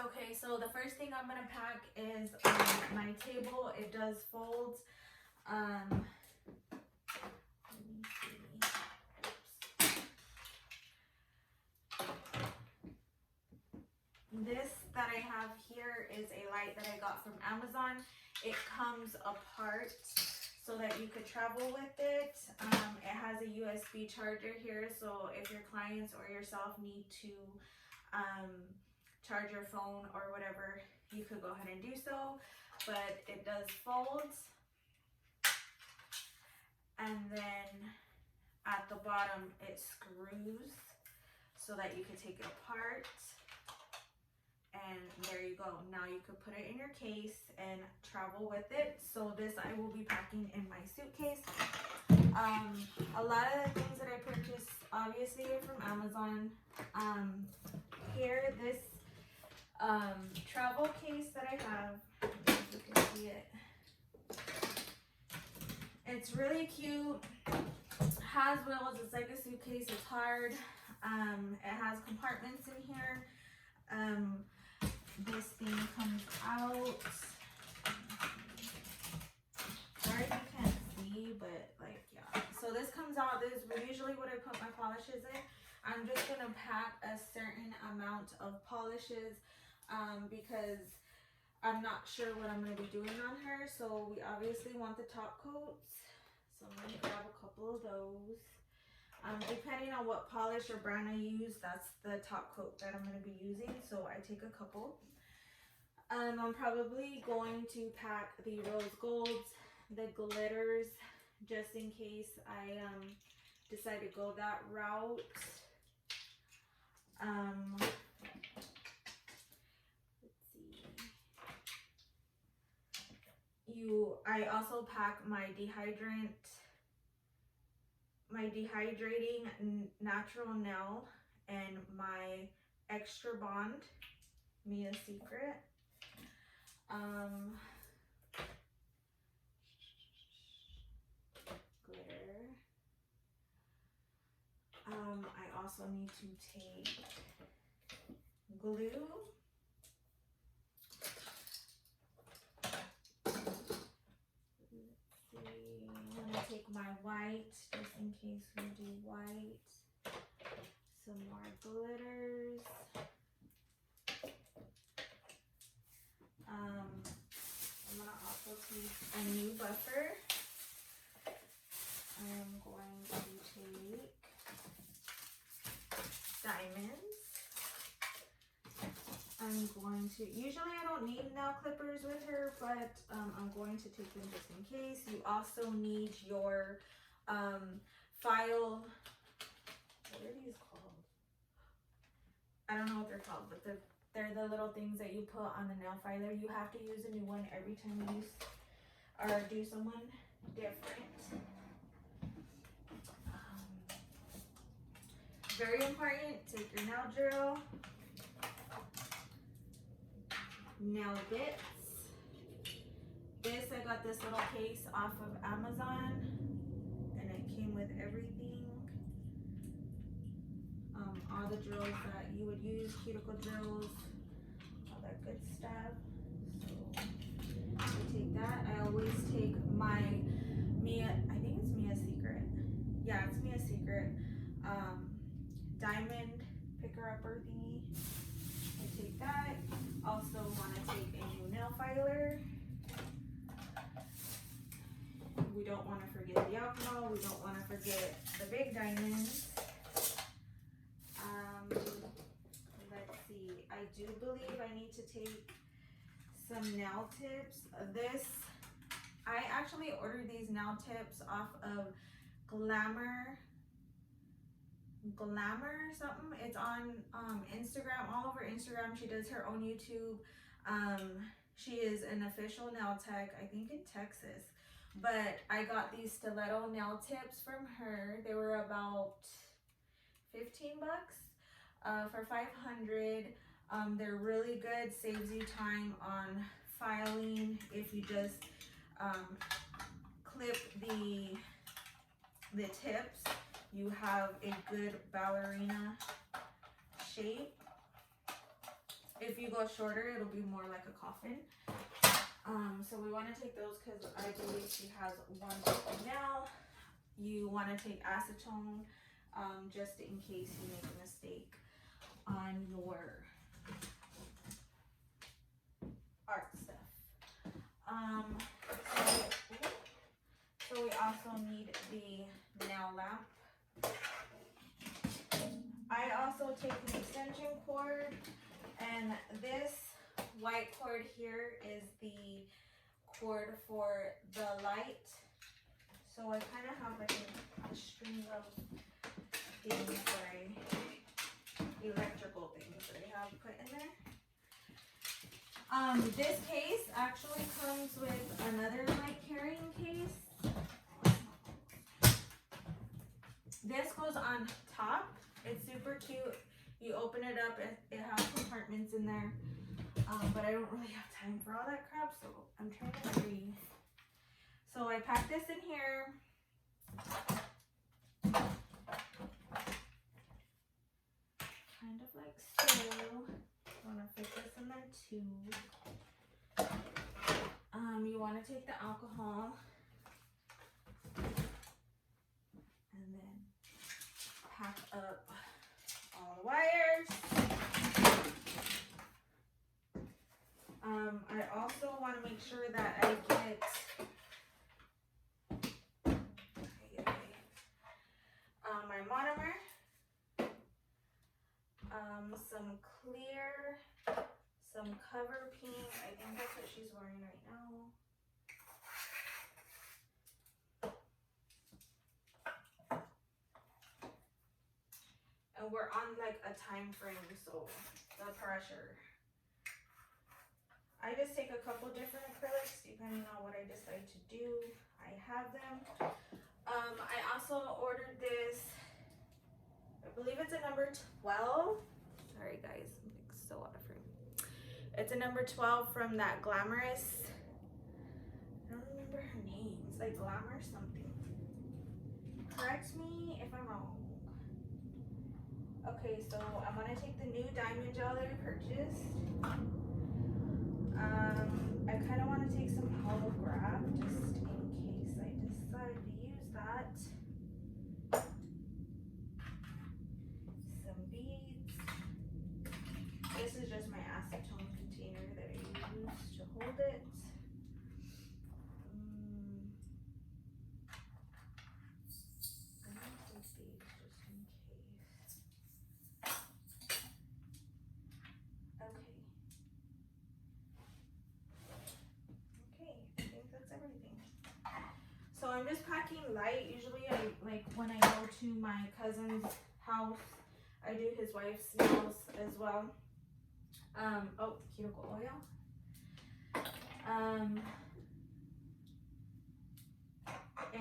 Okay, so the first thing I'm gonna pack is my table. It does fold. Let me see. This that I have here is a light that I got from Amazon. It comes apart so that you could travel with it. It has a USB charger here, so if your clients or yourself need to charge your phone or whatever, you could go ahead and do so. But it does fold. And then at the bottom it screws so that you can take it apart. And there you go. Now you could put it in your case and travel with it. So this I will be packing in my suitcase. A lot of the things that I purchased obviously are from Amazon. Here, this travel case that I have, if you can see it. It's really cute. Has wheels. It's like a suitcase. It's hard. It has compartments in here. This thing comes out. Sorry you can't see, but like, yeah. So this comes out. This is usually what I put my polishes in. I'm just gonna pack a certain amount of polishes because I'm not sure what I'm gonna be doing on her. So we obviously want the top coats. So I'm gonna grab a couple of those. Depending on what polish or brand I use, that's the top coat that I'm going to be using. So I take a couple. I'm probably going to pack the rose golds, the glitters, just in case I decide to go that route. Let's see. I also pack my dehydrating natural nail and my extra bond, Mia's Secret. Glitter. I also need to take glue. I'm gonna take my white, just in case we do white. Some more glitters. I'm gonna also take a new buffer. I am going to take diamonds. I'm going to, usually I don't need nail clippers with her, but I'm going to take them just in case. You also need your file. What are these called? I don't know what they're called, but they're the little things that you put on the nail filer. You have to use a new one every time you use or do someone different. Very important, take your nail drill, nail bits. This, I got this little case off of Amazon and it came with everything. All the drills that you would use, cuticle drills, all that good stuff. So I take that. I always take my I think it's Mia's Secret. Yeah, it's Mia's Secret. Diamond picker-upper thingy. I take that. Also want to take a new nail filer. We don't want to forget the alcohol. We don't want to forget the big diamonds. Let's see. I do believe I need to take some nail tips. I actually ordered these nail tips off of glamour something. It's on Instagram, all over Instagram. She does her own YouTube. She is an official nail tech, I think in Texas. But I got these stiletto nail tips from her. They were about 15 bucks for 500. They're really good, saves you time on filing. If you just clip the tips, you have a good ballerina shape. If you go shorter, it'll be more like a coffin. So we want to take those because I believe she has one now. You want to take acetone just in case you make a mistake on your art stuff. So we also need the nail lamp. I also take an extension cord, and this white cord here is the cord for the light. So I kind of have like a string of things that electrical things that I have put in there. This case actually comes with another light carrying case. This goes on top. It's super cute. You open it up, it has compartments in there. But I don't really have time for all that crap, so I'm trying to hurry. So I packed this in here. Kind of like so. I want to fit this in there too. You want to take the alcohol and then pack up all the wires. I also want to make sure that I get my monomer, some clear, some cover pink. I think that's what she's wearing right now. And we're on like a time frame, so the pressure. I just take a couple different acrylics depending on what I decide to do. I have them. I also ordered this, I believe it's a number 12. Sorry guys, I'm like so out of frame. It's a number 12 from that Glamorous. I don't remember her name. It's like Glamour something. Correct me if I'm wrong. Okay, so I'm gonna take the new diamond gel that I purchased. I kind of want to take some holograph just in case I decide to use that. Some beads. This is just my acetone container that I use to hold it. I'm gonna take these just in case. Okay, I think that's everything. So I'm just packing light. Usually I like when I go to my cousin's house, I do his wife's nails as well. Oh, cuticle oil. And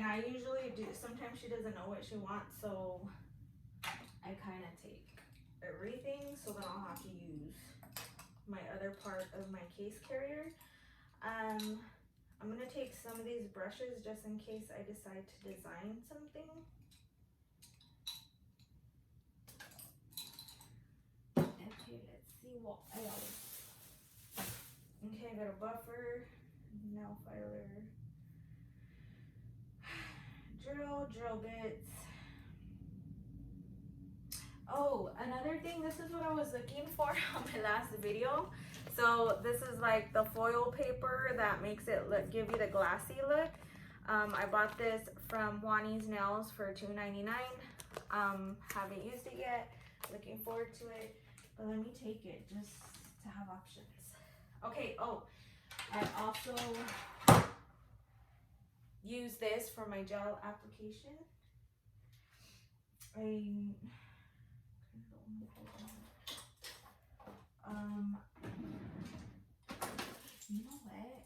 I usually do, sometimes she doesn't know what she wants, so I kind of take everything so then I'll have to use my other part of my case carrier. I'm gonna take some of these brushes just in case I decide to design something. Okay, let's see what else. Okay, I got a buffer, nail filer, drill bits. Oh, another thing, this is what I was looking for on my last video. So this is like the foil paper that makes it look, give you the glassy look. I bought this from Juanys Nails for $2.99. Haven't used it yet. Looking forward to it. But let me take it just to have options. Okay, oh, I also use this for my gel application. You know what?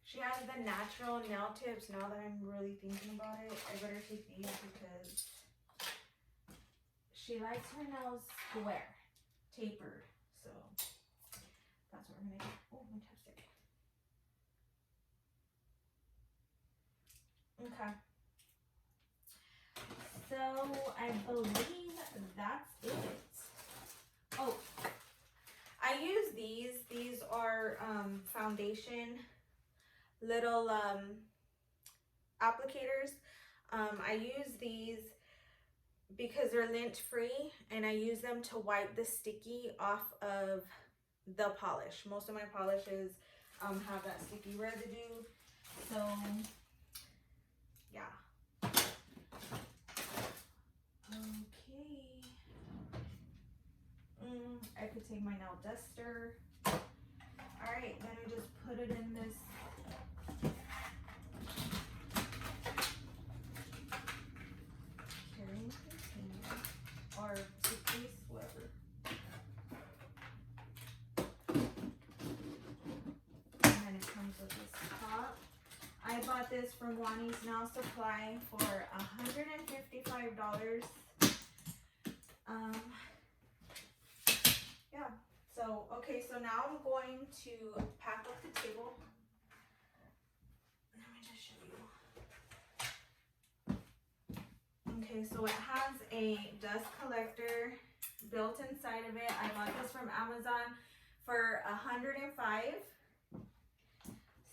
She has the natural nail tips. Now that I'm really thinking about it, I better take these because she likes her nails square, tapered. So that's what we're gonna do. Oh, my chapstick. Okay. So I believe that's it. foundation little applicators. I use these because they're lint free, and I use them to wipe the sticky off of the polish. Most of my polishes have that sticky residue, so yeah. Okay. I could take my nail duster. All right, then I just put it in this carrying container or suitcase, whatever. And then it comes with this top. I bought this from Juanys Nail Supply for $155. Yeah. So, okay, so now I'm going to pack up the table. Let me just show you. Okay, so it has a dust collector built inside of it. I bought this from Amazon for $105.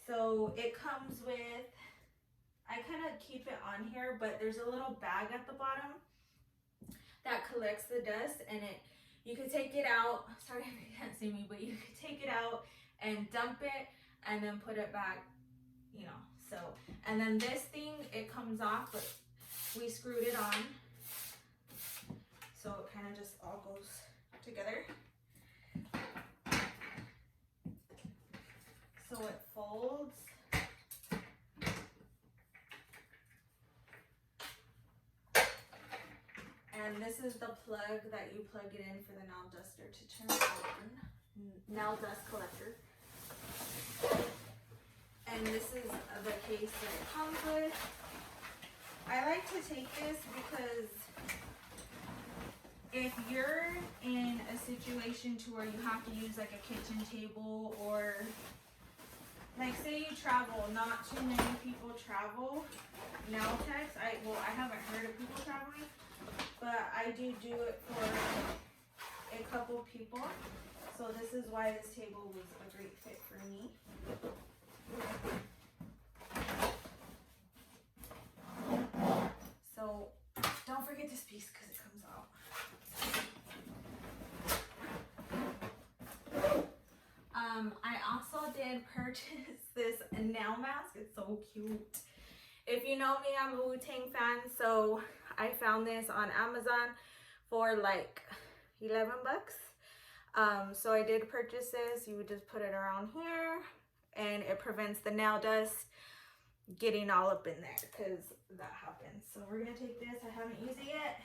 So it comes with, I kind of keep it on here, but there's a little bag at the bottom that collects the dust, and you could take it out. Sorry if you can't see me, but you could take it out and dump it and then put it back, you know. So, and then this thing, it comes off, but we screwed it on. So it kind of just all goes together. So it folds. And this is the plug that you plug it in for the nail duster to turn on. Nail dust collector. And this is the case that it comes with. I like to take this because if you're in a situation to where you have to use like a kitchen table, or like say you travel, not too many people travel nail techs. I haven't heard of people traveling, but I do it for a couple people. So this is why this table was a great fit for me. So don't forget this piece because it comes out. I also did purchase this nail mask. It's so cute. If you know me, I'm a Wu-Tang fan, so I found this on Amazon for like 11 bucks. So I did purchase this. You would just put it around here, and it prevents the nail dust getting all up in there, because that happens. So we're gonna take this. I haven't used it yet,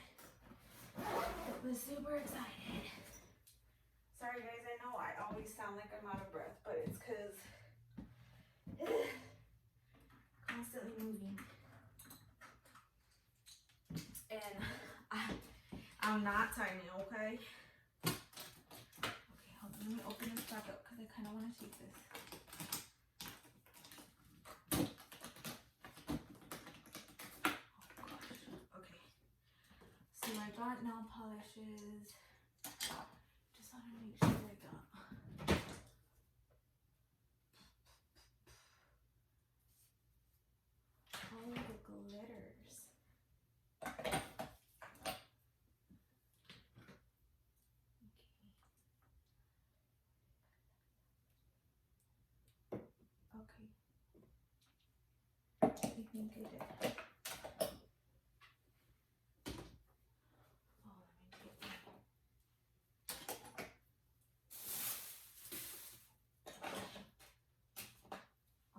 but super excited. Sorry guys, I know I always sound like I'm out of breath, but it's because constantly moving. And I'm not tiny, okay? Okay, hold on, let me open this back up because I kind of want to take this. Oh gosh, okay. So I got nail polishes. Just want to make sure I got all the glitters. Okay. I think I did. Oh, let me take that.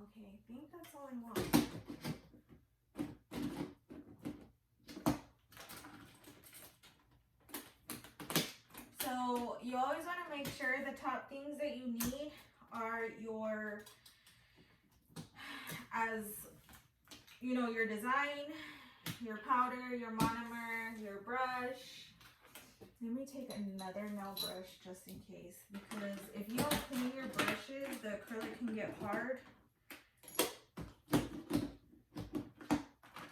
Okay, I think that's all I want. So you always want to make sure the top things that you need are your, as you know, your design, your powder, your monomer, your brush. Let me take another nail brush just in case, because if you don't clean your brushes, the acrylic can get hard.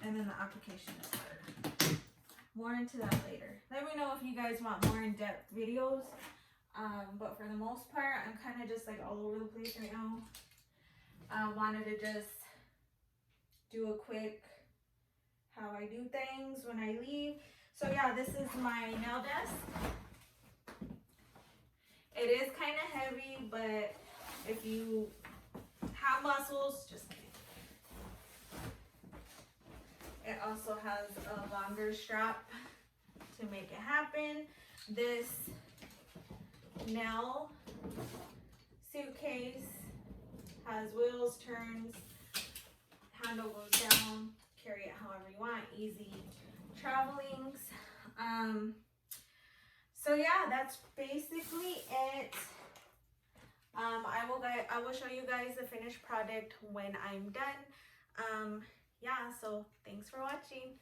And then the application is hard. More into that later. Let me know if you guys want more in-depth videos. But for the most part, I'm kind of just like all over the place right now. I wanted to just do a quick how I do things when I leave. So yeah, this is my nail desk. It is kind of heavy, but if you have muscles, just kidding. It also has a longer strap to make it happen. This nail suitcase has wheels, turns, handle goes down, carry it however you want, easy travelings. So yeah, that's basically it. I will show you guys the finished product when I'm done. Yeah, so thanks for watching.